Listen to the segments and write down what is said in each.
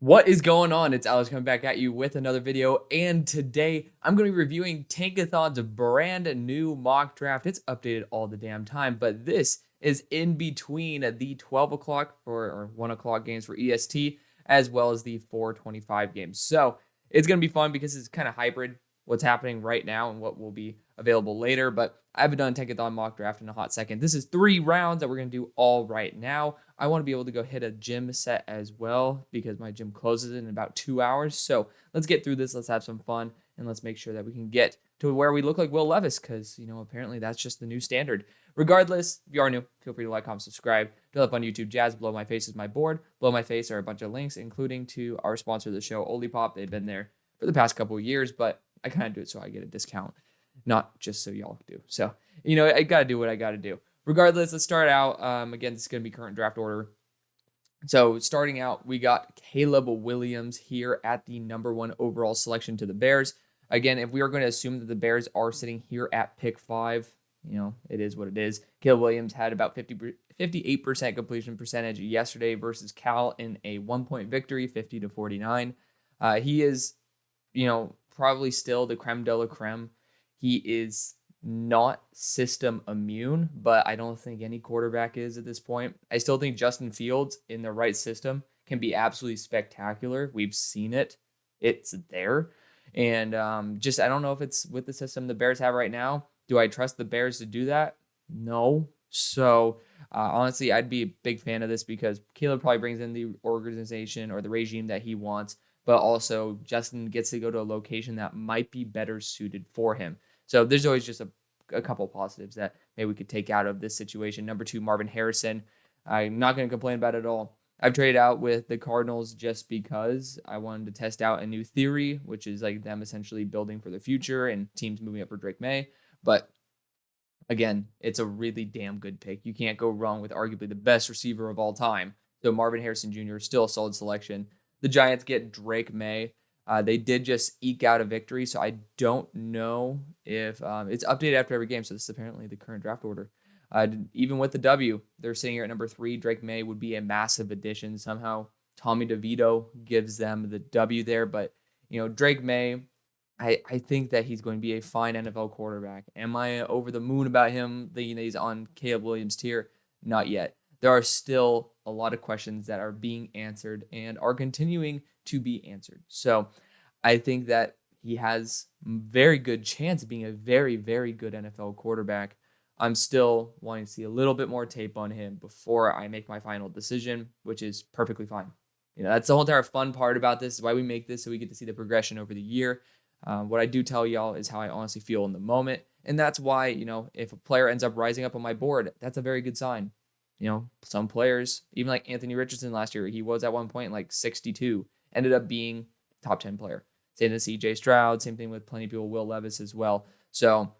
What is going on? It's Alex coming back at you with another video, and today I'm going to be reviewing Tankathon's brand new mock draft. It's updated all the damn time, but this is in between the 12 o'clock or 1 o'clock games for EST, as well as the 4:25 games. So it's going to be fun because it's kind of hybrid, what's happening right now and what will be available later, but I haven't done Tankathon mock draft in a hot second. This is 3 rounds that we're going to do all right now. I want to be able to go hit a gym set as well because my gym closes in about 2 hours. So let's get through this. Let's have some fun and let's make sure that we can get to where we look like Will Levis because, apparently that's just the new standard. Regardless, if you are new, feel free to like, comment, subscribe. Do up on YouTube. Jazz, below my face is my board. Below my face are a bunch of links, including to our sponsor of the show, Olipop. They've been there for the past couple of years, but I kind of do it so I get a discount, not just so y'all do. So, I got to do what I got to do. Regardless, let's start out. Again, this is going to be current draft order. So starting out, we got Caleb Williams here at the number 1 overall selection to the Bears. Again, if we are going to assume that the Bears are sitting here at pick 5, it is what it is. Caleb Williams had about 58% completion percentage yesterday versus Cal in a 1-point victory, 50-49. He is, probably still the creme de la creme. He is not system immune, but I don't think any quarterback is at this point. I still think Justin Fields in the right system can be absolutely spectacular. We've seen it. It's there. And I don't know if it's with the system the Bears have right now. Do I trust the Bears to do that? No. So honestly, I'd be a big fan of this because Caleb probably brings in the organization or the regime that he wants, but also Justin gets to go to a location that might be better suited for him. So there's always just a couple positives that maybe we could take out of this situation. Number 2, Marvin Harrison. I'm not going to complain about it at all. I've traded out with the Cardinals just because I wanted to test out a new theory, which is like them essentially building for the future and teams moving up for Drake May. But again, it's a really damn good pick. You can't go wrong with arguably the best receiver of all time. So Marvin Harrison Jr. is still a solid selection. The Giants get Drake May. They did just eke out a victory, so I don't know if it's updated after every game, so this is apparently the current draft order. Even with the W, they're sitting here at number 3. Drake May would be a massive addition. Somehow Tommy DeVito gives them the W there, but Drake May, I think that he's going to be a fine NFL quarterback. Am I over the moon about him thinking that he's on Caleb Williams' tier? Not yet. There are still a lot of questions that are being answered and are continuing to be answered. So I think that he has very good chance of being a very, very good NFL quarterback. I'm still wanting to see a little bit more tape on him before I make my final decision, which is perfectly fine. That's the whole entire fun part about this, is why we make this, so we get to see the progression over the year. What I do tell y'all is how I honestly feel in the moment. And that's why, if a player ends up rising up on my board, that's a very good sign. Some players, even like Anthony Richardson last year, he was at one point like 62, ended up being top 10 player. Same to CJ Stroud, same thing with plenty of people, Will Levis as well. So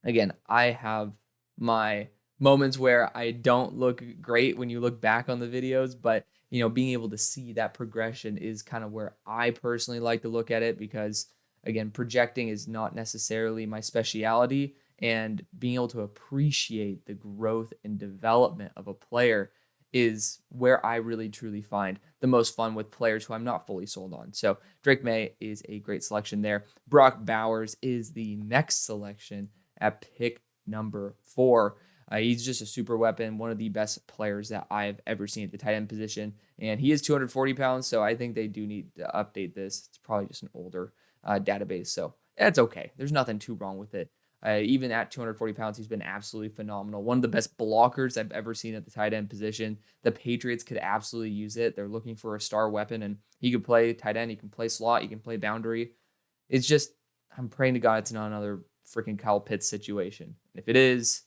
again, I have my moments where I don't look great when you look back on the videos, but being able to see that progression is kind of where I personally like to look at it, because again, projecting is not necessarily my specialty, and being able to appreciate the growth and development of a player is where I really truly find the most fun with players who I'm not fully sold on. So Drake May is a great selection there. Brock Bowers is the next selection at pick number 4. He's just a super weapon, one of the best players that I've ever seen at the tight end position. And he is 240 pounds, so I think they do need to update this. It's probably just an older database, so that's okay. There's nothing too wrong with it. Even at 240 pounds, he's been absolutely phenomenal. One of the best blockers I've ever seen at the tight end position. The Patriots could absolutely use it. They're looking for a star weapon, and he could play tight end. He can play slot. He can play boundary. It's just, I'm praying to God it's not another freaking Kyle Pitts situation. If it is,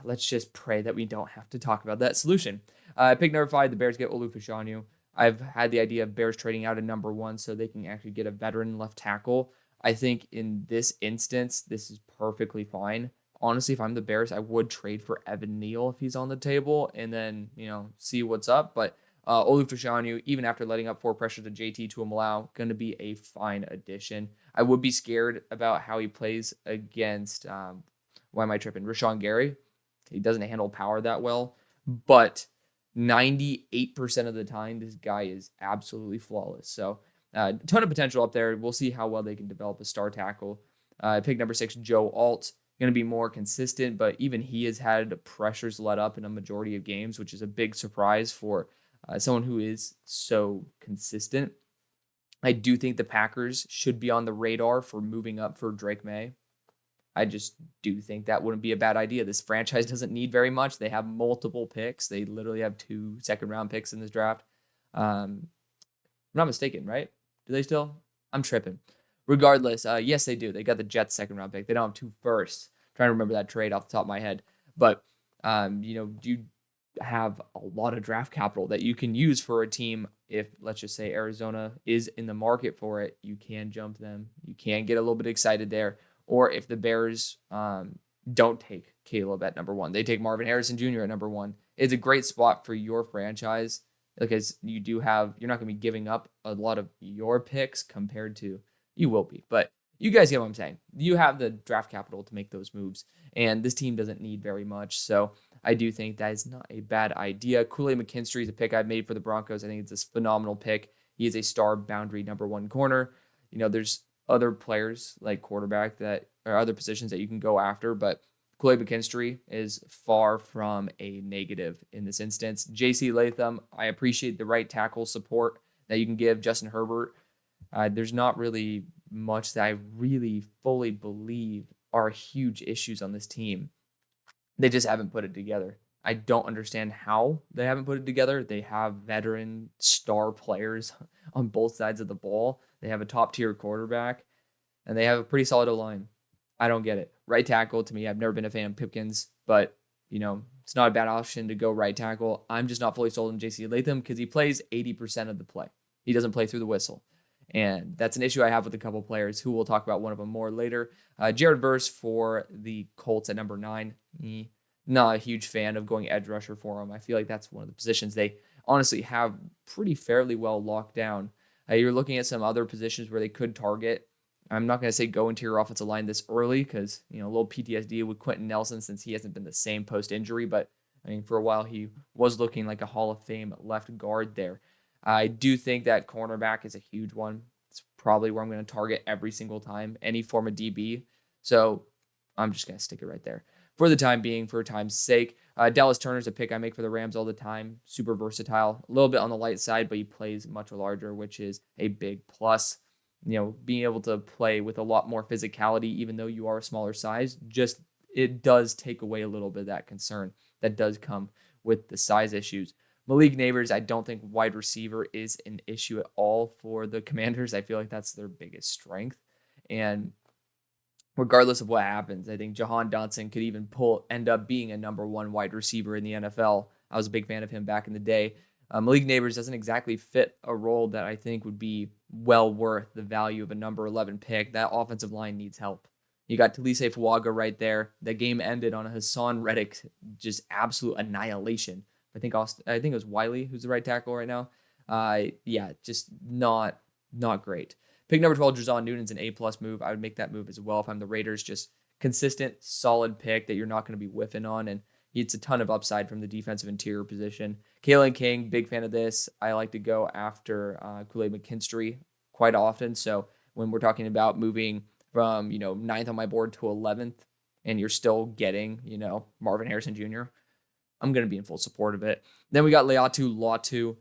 let's just pray that we don't have to talk about that solution. Pick number 5, the Bears get Olu Fashanu. I've had the idea of Bears trading out a number 1 so they can actually get a veteran left tackle. I think in this instance, this is perfectly fine. Honestly, if I'm the Bears, I would trade for Evan Neal if he's on the table and then, see what's up. But Olu Fashanu, even after letting up 4 pressure to JT Tuimoloau, going to be a fine addition. I would be scared about how he plays against, why am I tripping? Rashawn Gary. He doesn't handle power that well. But 98% of the time, this guy is absolutely flawless. So a ton of potential up there. We'll see how well they can develop a star tackle. Pick number 6, Joe Alt. Going to be more consistent, but even he has had pressures let up in a majority of games, which is a big surprise for someone who is so consistent. I do think the Packers should be on the radar for moving up for Drake May. I just do think that wouldn't be a bad idea. This franchise doesn't need very much. They have multiple picks. They literally have 2 second-round picks in this draft. I'm not mistaken, right? Do they still? I'm tripping. Regardless, yes, they do. They got the Jets second-round pick. They don't have 2 firsts. I'm trying to remember that trade off the top of my head. But, you have a lot of draft capital that you can use for a team. If, let's just say, Arizona is in the market for it, you can jump them. You can get a little bit excited there. Or if the Bears don't take Caleb at number 1, they take Marvin Harrison Jr. at number 1. It's a great spot for your franchise because you're not going to be giving up a lot of your picks compared to, you will be, but you guys get what I'm saying. You have the draft capital to make those moves, and this team doesn't need very much. So I do think that is not a bad idea. Kool-Aid McKinstry is a pick I've made for the Broncos. I think it's a phenomenal pick. He is a star boundary number 1 corner. There's other players like quarterback that or other positions that you can go after, but Kool-Aid McKinstry is far from a negative in this instance. J.C. Latham, I appreciate the right tackle support that you can give Justin Herbert. There's not really much that I really fully believe are huge issues on this team. They just haven't put it together. I don't understand how they haven't put it together. They have veteran star players on both sides of the ball. They have a top-tier quarterback, and they have a pretty solid O-line. I don't get it. Right tackle, to me, I've never been a fan of Pipkins, but, it's not a bad option to go right tackle. I'm just not fully sold on J.C. Latham because he plays 80% of the play. He doesn't play through the whistle. And that's an issue I have with a couple players who we'll talk about one of them more later. Jared Verse for the Colts at number 9. Not a huge fan of going edge rusher for him. I feel like that's one of the positions they honestly have pretty fairly well locked down. You're looking at some other positions where they could target. I'm not going to say go into your offensive line this early because, a little PTSD with Quentin Nelson since he hasn't been the same post-injury. But, for a while he was looking like a Hall of Fame left guard there. I do think that cornerback is a huge one. It's probably where I'm going to target every single time, any form of DB. So I'm just going to stick it right there. For the time being, for time's sake, Dallas Turner's a pick I make for the Rams all the time. Super versatile, a little bit on the light side, but he plays much larger, which is a big plus. Being able to play with a lot more physicality, even though you are a smaller size, it does take away a little bit of that concern that does come with the size issues. Malik Neighbors, I don't think wide receiver is an issue at all for the Commanders. I feel like that's their biggest strength. And regardless of what happens, I think Jahan Dotson could even end up being a number 1 wide receiver in the NFL. I was a big fan of him back in the day. Malik Neighbors doesn't exactly fit a role that I think would be well worth the value of a number 11 pick. That offensive line needs help. You got Talise Fuaga right there. The game ended on a Hassan Reddick just absolute annihilation. I think it was Wiley who's the right tackle right now. Just not great. Pick number 12, Drazon Newton's an A+ move. I would make that move as well if I'm the Raiders. Just consistent, solid pick that you're not going to be whiffing on, and it's a ton of upside from the defensive interior position. Kalen King, big fan of this. I like to go after Kool-Aid McKinstry quite often. So when we're talking about moving from 9th on my board to 11th, and you're still getting Marvin Harrison Jr., I'm going to be in full support of it. Then we got Leatu Latu,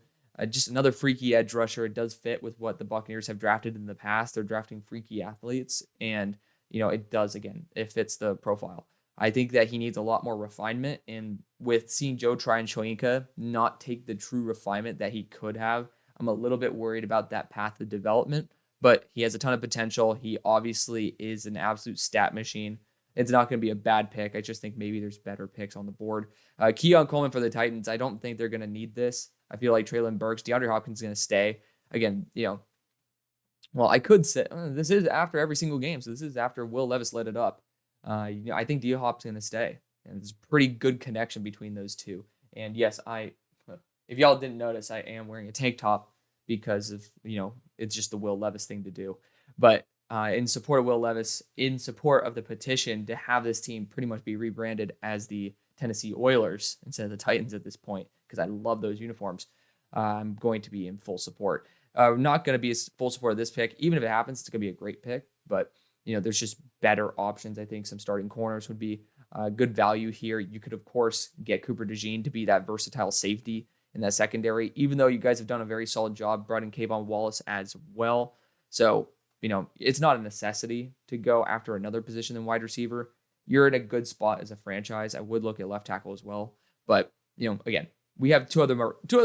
just another freaky edge rusher. It does fit with what the Buccaneers have drafted in the past. They're drafting freaky athletes, and it does, again, it fits the profile. I think that he needs a lot more refinement, and with seeing Joe Tryon-Shoyinka not take the true refinement that he could have, I'm a little bit worried about that path of development, but he has a ton of potential. He obviously is an absolute stat machine. It's not going to be a bad pick. I just think maybe there's better picks on the board. Keon Coleman for the Titans. I don't think they're going to need this. I feel like Treylon Burks, DeAndre Hopkins is going to stay. Again, well, I could say this is after every single game. So this is after Will Levis lit it up. I think D-Hop's going to stay. And there's a pretty good connection between those two. And yes, if y'all didn't notice, I am wearing a tank top because of, it's just the Will Levis thing to do. But in support of Will Levis, in support of the petition to have this team pretty much be rebranded as the Tennessee Oilers instead of the Titans at this point because I love those uniforms. I'm going to be in full support. Not going to be full support of this pick. Even if it happens, it's going to be a great pick. But, there's just better options. I think some starting corners would be good value here. You could, of course, get Cooper DeJean to be that versatile safety in that secondary, even though you guys have done a very solid job, brought in Kayvon Wallace as well. So, it's not a necessity to go after another position than wide receiver. You're in a good spot as a franchise. I would look at left tackle as well. But, again, we have two other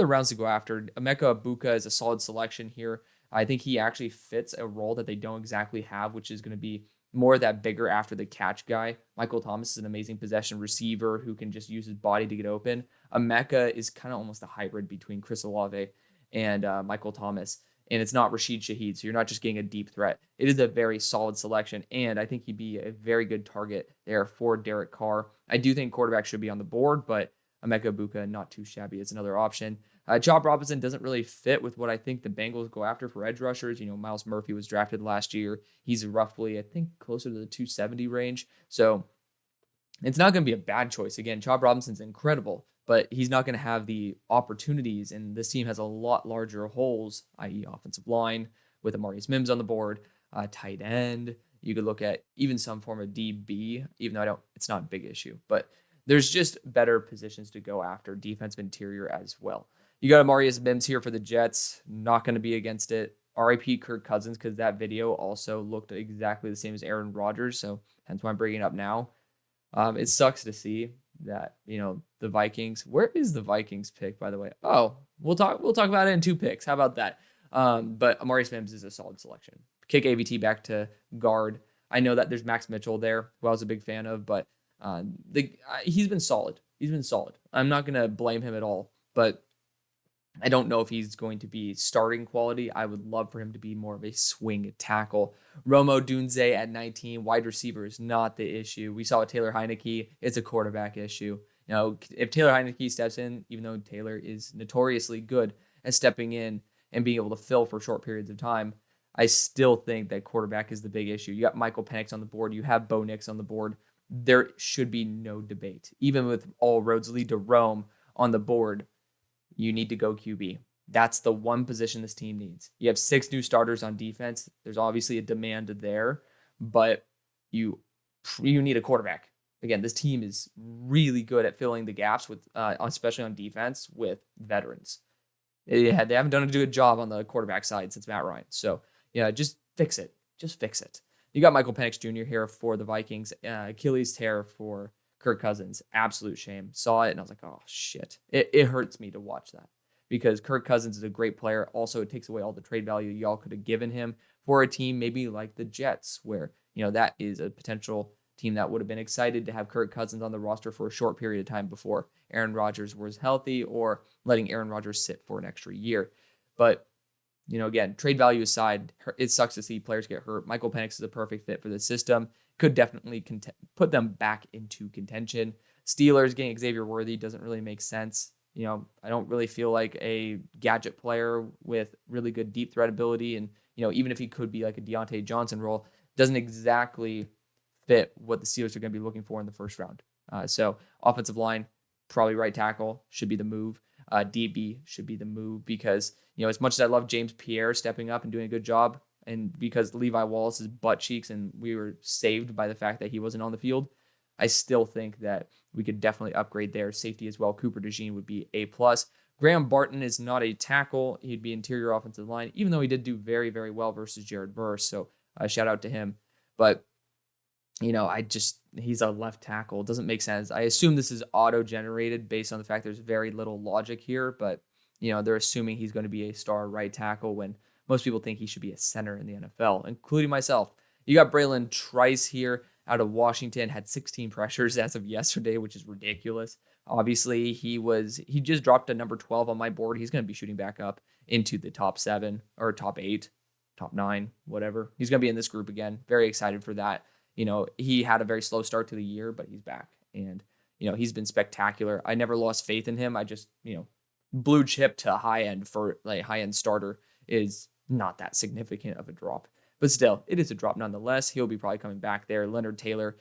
rounds to go after. Emeka Egbuka is a solid selection here. I think he actually fits a role that they don't exactly have, which is going to be more of that bigger after the catch guy. Michael Thomas is an amazing possession receiver who can just use his body to get open. Emeka is kind of almost a hybrid between Chris Olave and Michael Thomas. And it's not Rashid Shaheed, so you're not just getting a deep threat. It is a very solid selection, and I think he'd be a very good target there for Derek Carr. I do think quarterback should be on the board, but Emeka Egbuka, not too shabby, is another option. Job Robinson doesn't really fit with what I think the Bengals go after for edge rushers. Miles Murphy was drafted last year. He's roughly, I think, closer to the 270 range. So it's not going to be a bad choice. Again, Job Robinson's incredible, but he's not going to have the opportunities, and this team has a lot larger holes, i.e. offensive line, with Amarius Mims on the board, tight end. You could look at even some form of DB, even though it's not a big issue, but there's just better positions to go after, defensive interior as well. You got Amarius Mims here for the Jets. Not going to be against it. RIP Kirk Cousins, because that video also looked exactly the same as Aaron Rodgers, so hence why I'm bringing it up now. It sucks to see that, the Vikings. Where is the Vikings pick, by the way? Oh, we'll talk about it in 2 picks. How about that? But Amarius Mims is a solid selection. Kick AVT back to guard. I know that there's Max Mitchell there, who I was a big fan of, but he's been solid. I'm not going to blame him at all, but I don't know if he's going to be starting quality. I would love for him to be more of a swing tackle. Romo Dunze at 19, wide receiver is not the issue. We saw with Taylor Heineke, it's a quarterback issue. If Taylor Heineke steps in, even though Taylor is notoriously good at stepping in and being able to fill for short periods of time, I still think that quarterback is the big issue. You got Michael Penix on the board. You have Bo Nix on the board. There should be no debate. Even with all roads lead to Rome on the board, you need to go QB. That's the one position this team needs. You have 6 new starters on defense. There's obviously a demand there, but you need a quarterback. Again, this team is really good at filling the gaps with, especially on defense, with veterans. They haven't done a good job on the quarterback side since Matt Ryan. So yeah, just fix it. You got Michael Penix Jr. here for the Vikings. Achilles tear for Kirk Cousins. Absolute shame. Saw it and I was like, oh shit. It hurts me to watch that because Kirk Cousins is a great player. Also, it takes away all the trade value y'all could have given him for a team maybe like the Jets, where, that is a potential team that would have been excited to have Kirk Cousins on the roster for a short period of time before Aaron Rodgers was healthy, or letting Aaron Rodgers sit for an extra year. But, again, trade value aside, it sucks to see players get hurt. Michael Penix is a perfect fit for the system. Could definitely put them back into contention. Steelers getting Xavier Worthy doesn't really make sense. I don't really feel like a gadget player with really good deep threat ability. And, even if he could be like a Deontay Johnson role, doesn't exactly fit what the Steelers are going to be looking for in the first round. So offensive line, probably right tackle should be the move. DB should be the move because, as much as I love James Pierre stepping up and doing a good job, and because Levi Wallace's butt cheeks and we were saved by the fact that he wasn't on the field, I still think that we could definitely upgrade there. Safety as well. Cooper DeJean would be A+. Graham Barton is not a tackle. He'd be interior offensive line, even though he did do very, very well versus Jared Verse. So shout out to him. But, he's a left tackle. It doesn't make sense. I assume this is auto-generated based on the fact there's very little logic here, but, they're assuming he's going to be a star right tackle when most people think he should be a center in the NFL, including myself. You got Braylon Trice here out of Washington, had 16 pressures as of yesterday, which is ridiculous. Obviously, he just dropped to number 12 on my board. He's going to be shooting back up into the top 7 or top 8, top 9, whatever. He's going to be in this group again. Very excited for that. He had a very slow start to the year, but he's back. And, he's been spectacular. I never lost faith in him. I just, blue chip to high end for like high end starter is not that significant of a drop. But still, it is a drop nonetheless. He'll be probably coming back there. Leonard Taylor,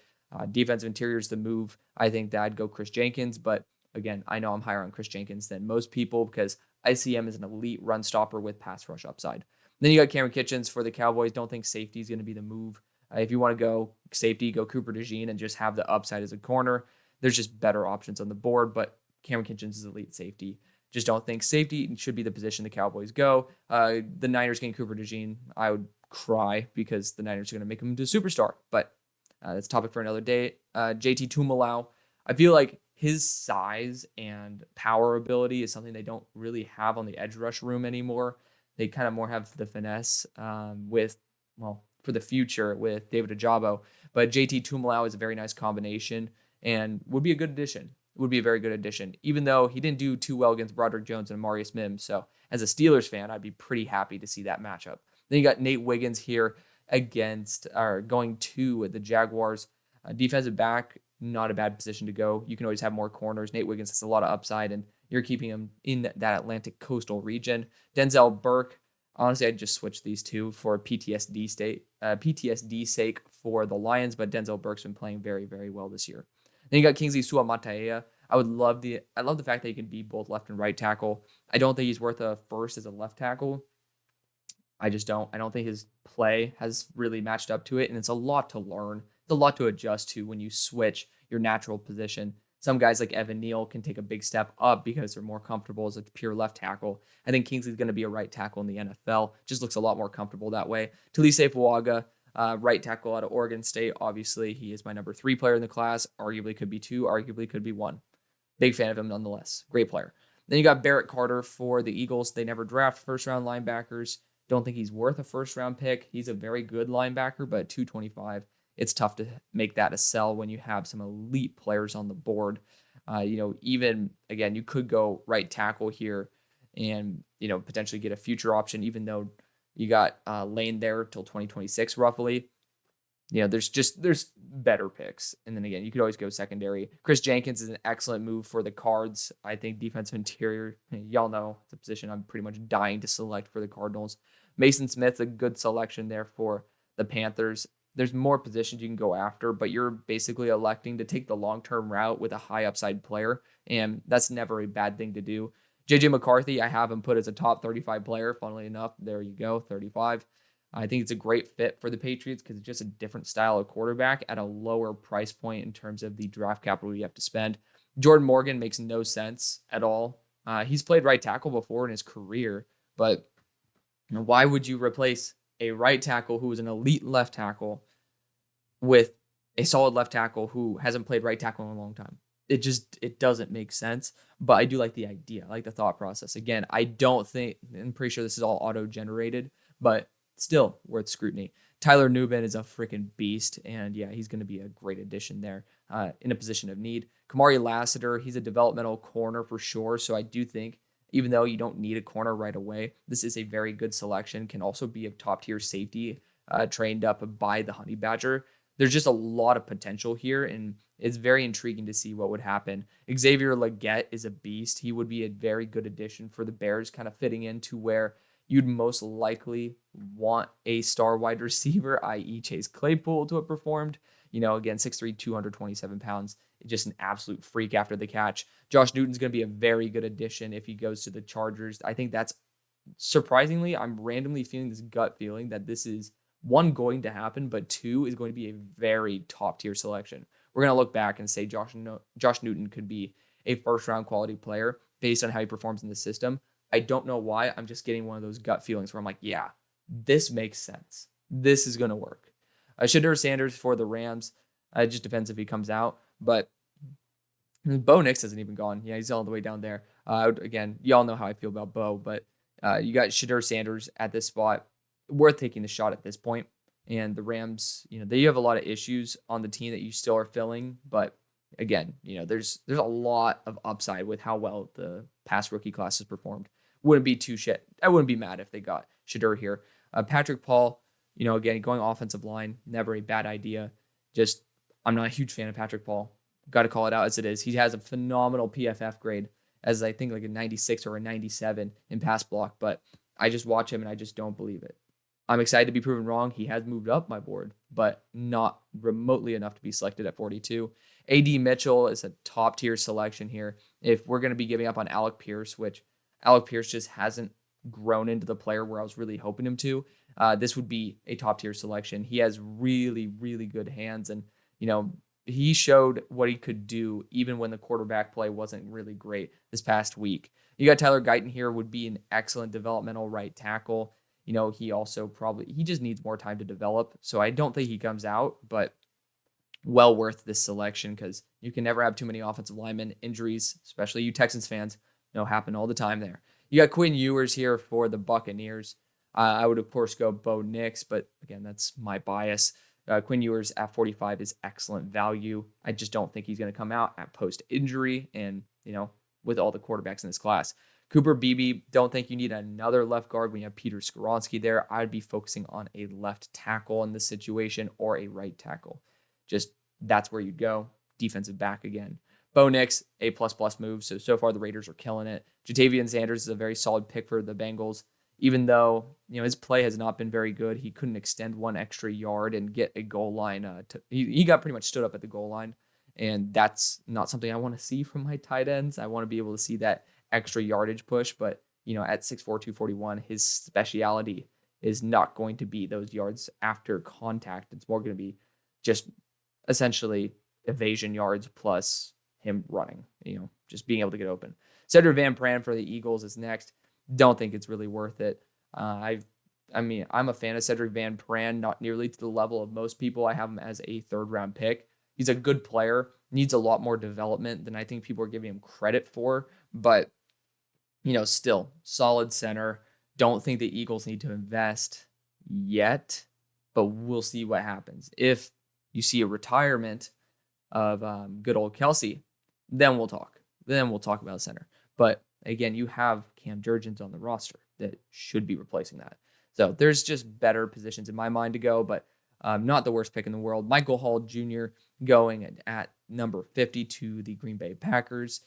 Defensive interior is the move. I think that I'd go Chris Jenkins, but again, I know I'm higher on Chris Jenkins than most people because I see him as an elite run stopper with pass rush upside. Then you got Cameron Kitchens for the Cowboys. Don't think safety is going to be the move. If you want to go safety, go Cooper DeJean and just have the upside as a corner. There's just better options on the board, but Cameron Kitchens is elite safety. Just don't think safety should be the position the Cowboys go. The Niners getting Cooper DeJean, I would cry because the Niners are going to make him into a superstar, but that's a topic for another day. JT Tumalau, I feel like his size and power ability is something they don't really have on the edge rush room anymore. They kind of more have the finesse for the future with David Ajabo. But JT Tumalau is a very nice combination and would be a good addition. Would be a very good addition, even though he didn't do too well against Broderick Jones and Amarius Mims. So as a Steelers fan, I'd be pretty happy to see that matchup. Then you got Nate Wiggins here going to the Jaguars. Defensive back, not a bad position to go. You can always have more corners. Nate Wiggins has a lot of upside, and you're keeping him in that Atlantic coastal region. Denzel Burke, honestly, I'd just switch these two for PTSD sake for the Lions, but Denzel Burke's been playing very, very well this year. Then you got Kingsley Suamataia. I love the fact that he can be both left and right tackle. I don't think he's worth a first as a left tackle. I just don't. I don't think his play has really matched up to it, and it's a lot to learn. It's a lot to adjust to when you switch your natural position. Some guys like Evan Neal can take a big step up because they're more comfortable as a pure left tackle. I think Kingsley's going to be a right tackle in the NFL. Just looks a lot more comfortable that way. Talise Fuaga, right tackle out of Oregon State. Obviously, he is my number 3 player in the class. Arguably could be 2. Arguably could be 1. Big fan of him nonetheless. Great player. Then you got Barrett Carter for the Eagles. They never draft first-round linebackers. Don't think he's worth a first-round pick. He's a very good linebacker, but 225, it's tough to make that a sell when you have some elite players on the board. Even, again, you could go right tackle here and, potentially get a future option, even though you got Lane there till 2026 roughly. There's better picks. And then again, you could always go secondary. Chris Jenkins is an excellent move for the Cards. I think defensive interior, y'all know it's a position I'm pretty much dying to select for the Cardinals. Mason Smith's a good selection there for the Panthers. There's more positions you can go after, but you're basically electing to take the long-term route with a high upside player, and that's never a bad thing to do. JJ McCarthy, I have him put as a top 35 player. Funnily enough, there you go, 35. I think it's a great fit for the Patriots because it's just a different style of quarterback at a lower price point in terms of the draft capital you have to spend. Jordan Morgan makes no sense at all. He's played right tackle before in his career, but why would you replace a right tackle who is an elite left tackle with a solid left tackle who hasn't played right tackle in a long time? It doesn't make sense, but I do like the idea. I like the thought process. Again, I'm pretty sure this is all auto-generated, but still worth scrutiny. Tyler Nubin is a freaking beast, and yeah, he's going to be a great addition there in a position of need. Kamari Lassiter, he's a developmental corner for sure, so I do think even though you don't need a corner right away, this is a very good selection. Can also be a top-tier safety trained up by the Honey Badger. There's just a lot of potential here, and it's very intriguing to see what would happen. Xavier Legette is a beast. He would be a very good addition for the Bears, kind of fitting into where you'd most likely want a star wide receiver, i.e. Chase Claypool, to have performed. Again, 6'3", 227 pounds. Just an absolute freak after the catch. Josh Newton's going to be a very good addition if he goes to the Chargers. I think that's, surprisingly, I'm randomly feeling this gut feeling that this is, 1, going to happen, but 2, is going to be a very top-tier selection. We're going to look back and say Josh Newton could be a first-round quality player based on how he performs in the system. I don't know why. I'm just getting one of those gut feelings where I'm like, yeah, this makes sense. This is going to work. Shedeur Sanders for the Rams. It just depends if he comes out. But Bo Nix hasn't even gone. Yeah, he's all the way down there. Again, y'all know how I feel about Bo, but you got Shedeur Sanders at this spot. Worth taking the shot at this point. And the Rams, they have a lot of issues on the team that you still are filling. But again, there's a lot of upside with how well the past rookie class has performed. Wouldn't be too shit. I wouldn't be mad if they got Shedeur here. Patrick Paul, again, going offensive line, never a bad idea. Just, I'm not a huge fan of Patrick Paul. Got to call it out as it is. He has a phenomenal PFF grade as I think like a 96 or a 97 in pass block, but I just watch him and I just don't believe it. I'm excited to be proven wrong. He has moved up my board, but not remotely enough to be selected at 42. A.D. Mitchell is a top tier selection here. If we're going to be giving up on Alec Pierce, which Alec Pierce just hasn't grown into the player where I was really hoping him to, this would be a top tier selection. He has really, really good hands, and he showed what he could do even when the quarterback play wasn't really great this past week. You got Tyler Guyton here, would be an excellent developmental right tackle. He also he just needs more time to develop. So I don't think he comes out, but well worth this selection because you can never have too many offensive linemen. Injuries, especially you Texans fans, happen all the time there. You got Quinn Ewers here for the Buccaneers. I would, of course, go Bo Nix, but again, that's my bias. Quinn Ewers at 45 is excellent value. I just don't think he's going to come out at post-injury and, with all the quarterbacks in this class. Cooper Beebe, don't think you need another left guard when you have Peter Skoronski there. I'd be focusing on a left tackle in this situation or a right tackle. Just that's where you'd go. Defensive back again. Bo Nix, A++ move. So far the Raiders are killing it. Jatavian Sanders is a very solid pick for the Bengals. Even though, his play has not been very good, he couldn't extend one extra yard and get a goal line. He got pretty much stood up at the goal line. And that's not something I want to see from my tight ends. I want to be able to see that extra yardage push, but at 6'4", 241, his speciality is not going to be those yards after contact. It's more going to be just essentially evasion yards plus him running, just being able to get open. Cedric Van Pran for the Eagles is next. Don't think it's really worth it. I'm a fan of Cedric Van Pran, not nearly to the level of most people. I have him as a 3rd round pick. He's a good player, needs a lot more development than I think people are giving him credit for, but still solid center. Don't think the Eagles need to invest yet, but we'll see what happens. If you see a retirement of good old Kelsey, then we'll talk. Then we'll talk about center. But again, you have Cam Jurgens on the roster that should be replacing that. So there's just better positions in my mind to go, but not the worst pick in the world. Michael Hall Jr. going at number 50 to the Green Bay Packers.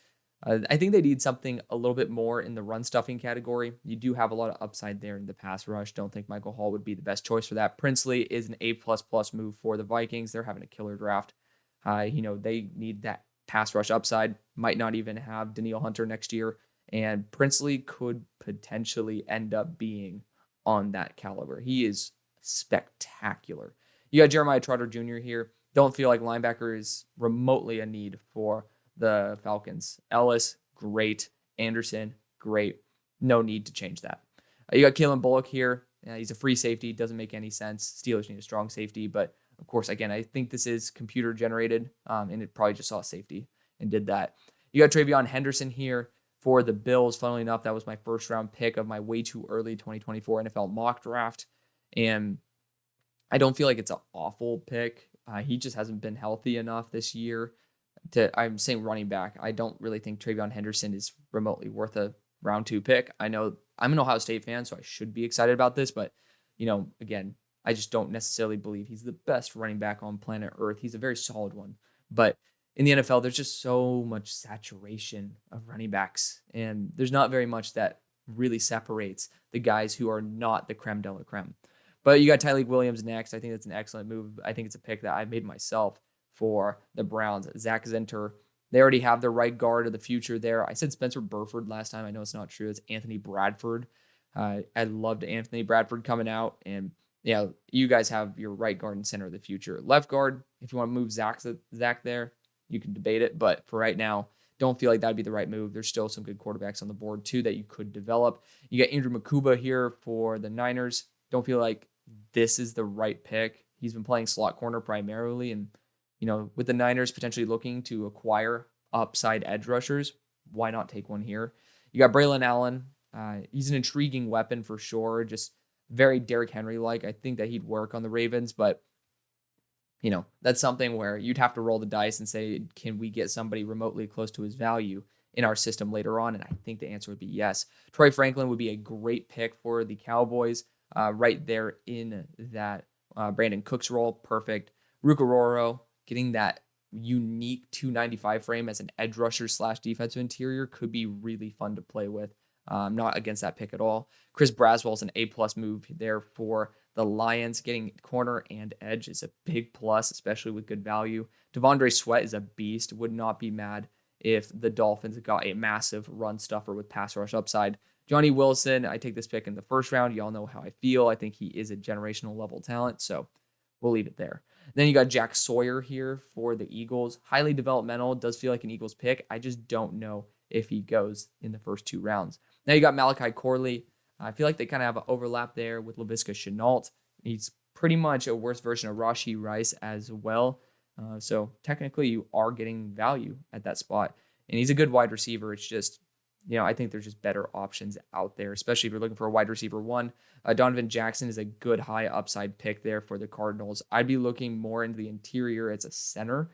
I think they need something a little bit more in the run stuffing category. You do have a lot of upside there in the pass rush. Don't think Michael Hall would be the best choice for that. Princely is an A++ move for the Vikings. They're having a killer draft. They need that pass rush upside. Might not even have Danielle Hunter next year. And Princely could potentially end up being on that caliber. He is spectacular. You got Jeremiah Trotter Jr. here. Don't feel like linebacker is remotely a need for the Falcons. Ellis, great. Anderson, great. No need to change that. You got Kalen Bullock here. He's a free safety. Doesn't make any sense. Steelers need a strong safety. But, of course, again, I think this is computer generated, and it probably just saw safety and did that. You got Travion Henderson here for the Bills. Funnily enough, that was my 1st round pick of my way too early 2024 NFL mock draft. And I don't feel like it's an awful pick. He just hasn't been healthy enough this year. I'm saying running back. I don't really think Travion Henderson is remotely worth a round 2 pick. I know I'm an Ohio State fan, so I should be excited about this, but again, I just don't necessarily believe he's the best running back on planet Earth. He's a very solid one, but in the NFL, there's just so much saturation of running backs, and there's not very much that really separates the guys who are not the creme de la creme. But you got Tyleik Williams next. I think that's an excellent move. I think it's a pick that I made myself for the Browns. Zach Zinter. They already have their right guard of the future there. I said Spencer Burford last time. I know it's not true. It's Anthony Bradford. I loved Anthony Bradford coming out. And yeah, you guys have your right guard and center of the future. Left guard, if you want to move Zach there, you can debate it. But for right now, don't feel like that'd be the right move. There's still some good quarterbacks on the board too that you could develop. You got Andrew Makuba here for the Niners. Don't feel like this is the right pick. He's been playing slot corner primarily, and with the Niners potentially looking to acquire upside edge rushers, why not take one here? You got Braylon Allen. He's an intriguing weapon for sure. Just very Derrick Henry-like. I think that he'd work on the Ravens, but that's something where you'd have to roll the dice and say, can we get somebody remotely close to his value in our system later on? And I think the answer would be yes. Troy Franklin would be a great pick for the Cowboys, right there in that Brandon Cooks role. Perfect. Rukaroro, getting that unique 295 frame as an edge rusher / defensive interior could be really fun to play with. I'm not against that pick at all. Chris Braswell's an A-plus move there for the Lions. Getting corner and edge is a big plus, especially with good value. Devondre Sweat is a beast. Would not be mad if the Dolphins got a massive run stuffer with pass rush upside. Johnny Wilson, I take this pick in the first round. Y'all know how I feel. I think he is a generational level talent, so we'll leave it there. Then you got Jack Sawyer here for the Eagles. Highly developmental. Does feel like an Eagles pick. I just don't know if he goes in the first 2 rounds. Now you got Malachi Corley. I feel like they kind of have an overlap there with Laviska Shenault. He's pretty much a worse version of Rashee Rice as well. So technically you are getting value at that spot. And he's a good wide receiver. It's just, I think there's just better options out there, especially if you're looking for a wide receiver 1. Donovan Jackson is a good high upside pick there for the Cardinals. I'd be looking more into the interior as a center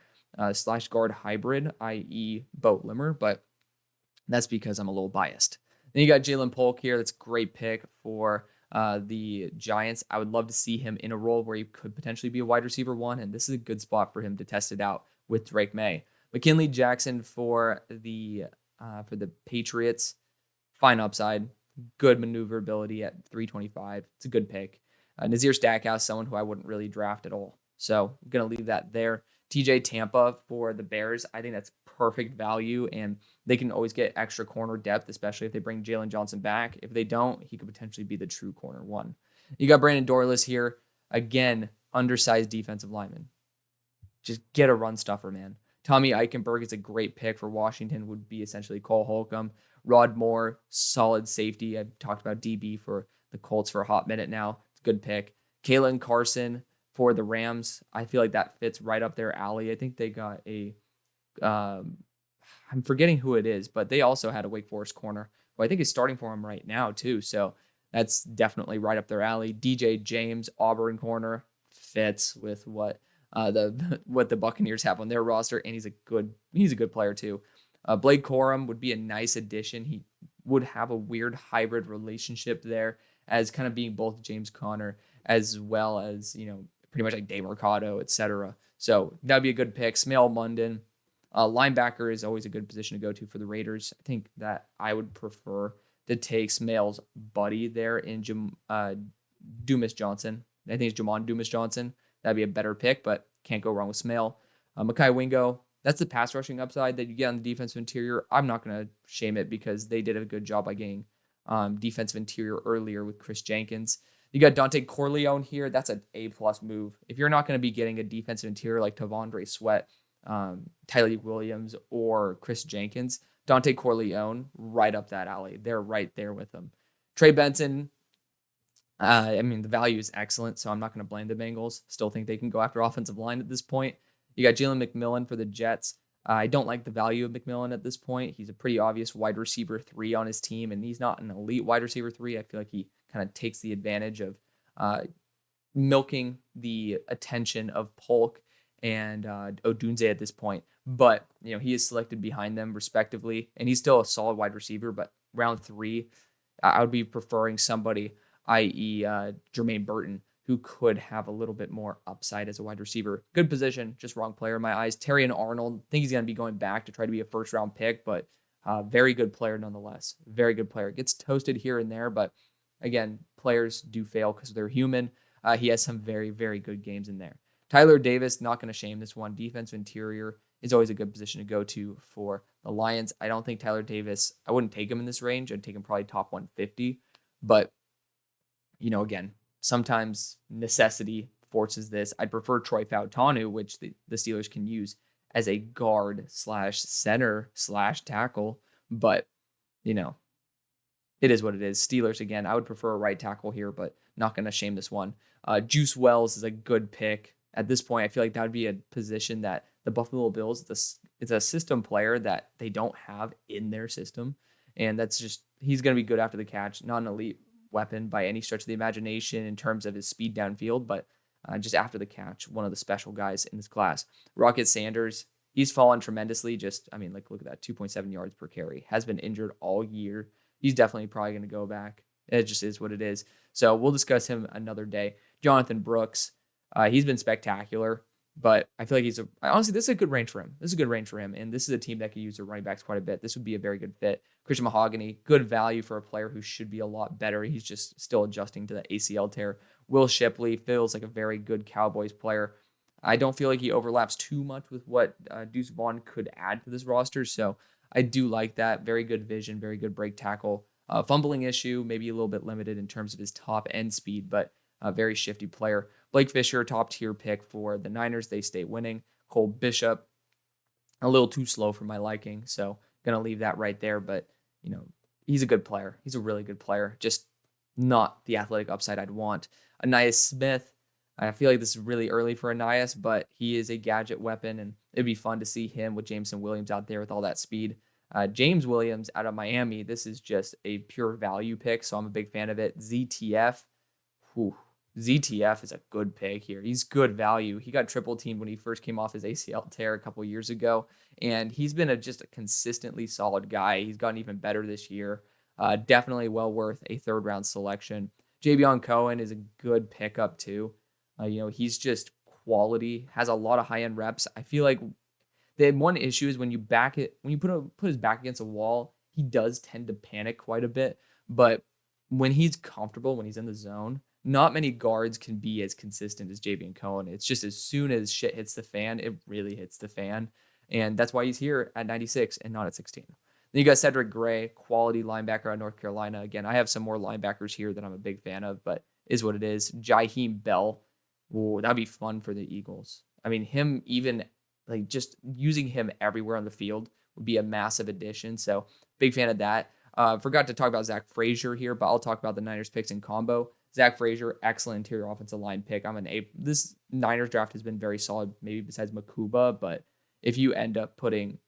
slash guard hybrid, i.e. Bo Limmer, but that's because I'm a little biased. Then you got Jalen Polk here. That's a great pick for the Giants. I would love to see him in a role where he could potentially be a wide receiver 1, and this is a good spot for him to test it out with Drake May. McKinley Jackson for the Patriots. Fine upside. Good maneuverability at 325. It's a good pick. Nazir Stackhouse, someone who I wouldn't really draft at all. So I'm going to leave that there. TJ Tampa for the Bears. I think that's perfect value, and they can always get extra corner depth, especially if they bring Jalen Johnson back. If they don't, he could potentially be the true corner 1. You got Brandon Dorless here. Again, undersized defensive lineman. Just get a run stuffer, man. Tommy Eichenberg is a great pick for Washington, would be essentially Cole Holcomb. Rod Moore, solid safety. I've talked about DB for the Colts for a hot minute now. It's a good pick. Kalen Carson for the Rams. I feel like that fits right up their alley. I think they got I'm forgetting who it is, but they also had a Wake Forest corner who I think is starting for them right now too. So that's definitely right up their alley. DJ James, Auburn corner, fits with what the Buccaneers have on their roster, and he's a good player too. Blake Corum would be a nice addition. He would have a weird hybrid relationship there as kind of being both James Conner as well as, pretty much like Dave Mercado, etc. So that'd be a good pick. Smael Mondon. Linebacker is always a good position to go to for the Raiders. I think that I would prefer to take Smael's buddy there in Dumas Johnson. I think it's Jamon Dumas Johnson. That'd be a better pick, but can't go wrong with Smael. Mekhi Wingo, that's the pass rushing upside that you get on the defensive interior. I'm not going to shame it because they did a good job by getting defensive interior earlier with Chris Jenkins. You got Dante Corleone here. That's an A-plus move. If you're not going to be getting a defensive interior like Tavondre Sweat, Tyler Williams, or Chris Jenkins, Dante Corleone, right up that alley. They're right there with them. Trey Benson, the value is excellent, so I'm not going to blame the Bengals. Still think they can go after offensive line at this point. You got Jalen McMillan for the Jets. I don't like the value of McMillan at this point. He's a pretty obvious wide receiver 3 on his team, and he's not an elite wide receiver 3. I feel like he kind of takes the advantage of milking the attention of Polk and Odunze at this point. But, he is selected behind them respectively, and he's still a solid wide receiver, but round 3, I would be preferring somebody, i.e. Jermaine Burton, who could have a little bit more upside as a wide receiver. Good position, just wrong player in my eyes. Terrion Arnold, think he's going to be going back to try to be a first-round pick, but very good player nonetheless. Very good player. Gets toasted here and there, but again, players do fail because they're human. He has some very, very good games in there. Tyler Davis, not going to shame this one. Defensive interior is always a good position to go to for the Lions. I don't think Tyler Davis, I wouldn't take him in this range. I'd take him probably top 150. But, again, sometimes necessity forces this. I'd prefer Troy Fautanu, which the Steelers can use as a guard slash center slash tackle. But, it is what it is. Steelers, again, I would prefer a right tackle here, but not going to shame this one. Juice Wells is a good pick. At this point, I feel like that would be a position that the Buffalo Bills, it's a system player that they don't have in their system. And that's just, he's going to be good after the catch. Not an elite weapon by any stretch of the imagination in terms of his speed downfield, but just after the catch, one of the special guys in this class. Rocket Sanders, he's fallen tremendously. Look at that, 2.7 yards per carry. Has been injured all year. He's definitely probably going to go back. It just is what it is. So we'll discuss him another day. Jonathan Brooks, he's been spectacular. But I feel like honestly, this is a good range for him. This is a good range for him. And this is a team that could use their running backs quite a bit. This would be a very good fit. Christian Mahogany, good value for a player who should be a lot better. He's just still adjusting to the ACL tear. Will Shipley feels like a very good Cowboys player. I don't feel like he overlaps too much with what Deuce Vaughn could add to this roster. So I do like that. Very good vision, very good break tackle. Fumbling issue, maybe a little bit limited in terms of his top end speed, but a very shifty player. Blake Fisher, top tier pick for the Niners. They stay winning. Cole Bishop, a little too slow for my liking. So going to leave that right there. But, he's a good player. He's a really good player. Just not the athletic upside I'd want. Ainias Smith, I feel like this is really early for Ainias, but he is a gadget weapon, and it'd be fun to see him with Jameson Williams out there with all that speed. James Williams out of Miami, this is just a pure value pick, so I'm a big fan of it. ZTF, ZTF is a good pick here. He's good value. He got triple teamed when he first came off his ACL tear a couple years ago, and he's been just a consistently solid guy. He's gotten even better this year. Definitely well worth a third-round selection. Javion Cohen is a good pickup too. He's just quality, has a lot of high-end reps. I feel like the one issue is when you put his back against a wall, he does tend to panic quite a bit. But when he's comfortable, when he's in the zone, not many guards can be as consistent as Javion Cohen. It's just as soon as shit hits the fan, it really hits the fan. And that's why he's here at 96 and not at 16. Then you got Cedric Gray, quality linebacker out of North Carolina. Again, I have some more linebackers here that I'm a big fan of, but is what it is. Jaheim Bell. Ooh, that'd be fun for the Eagles. I mean, him even just using him everywhere on the field would be a massive addition. So big fan of that. Forgot to talk about Zach Frazier here, but I'll talk about the Niners picks in combo. Zach Frazier, excellent interior offensive line pick. This Niners draft has been very solid, maybe besides Makuba, but if you end up putting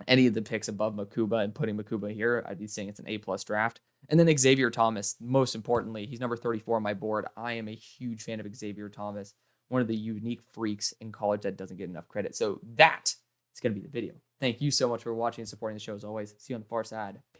any of the picks above Makuba and putting Makuba here, I'd be saying it's an A+ draft. And then Xavier Thomas, most importantly, he's number 34 on my board. I am a huge fan of Xavier Thomas, one of the unique freaks in college that doesn't get enough credit. So that is going to be the video. Thank you so much for watching and supporting the show as always. See you on the far side. Peace.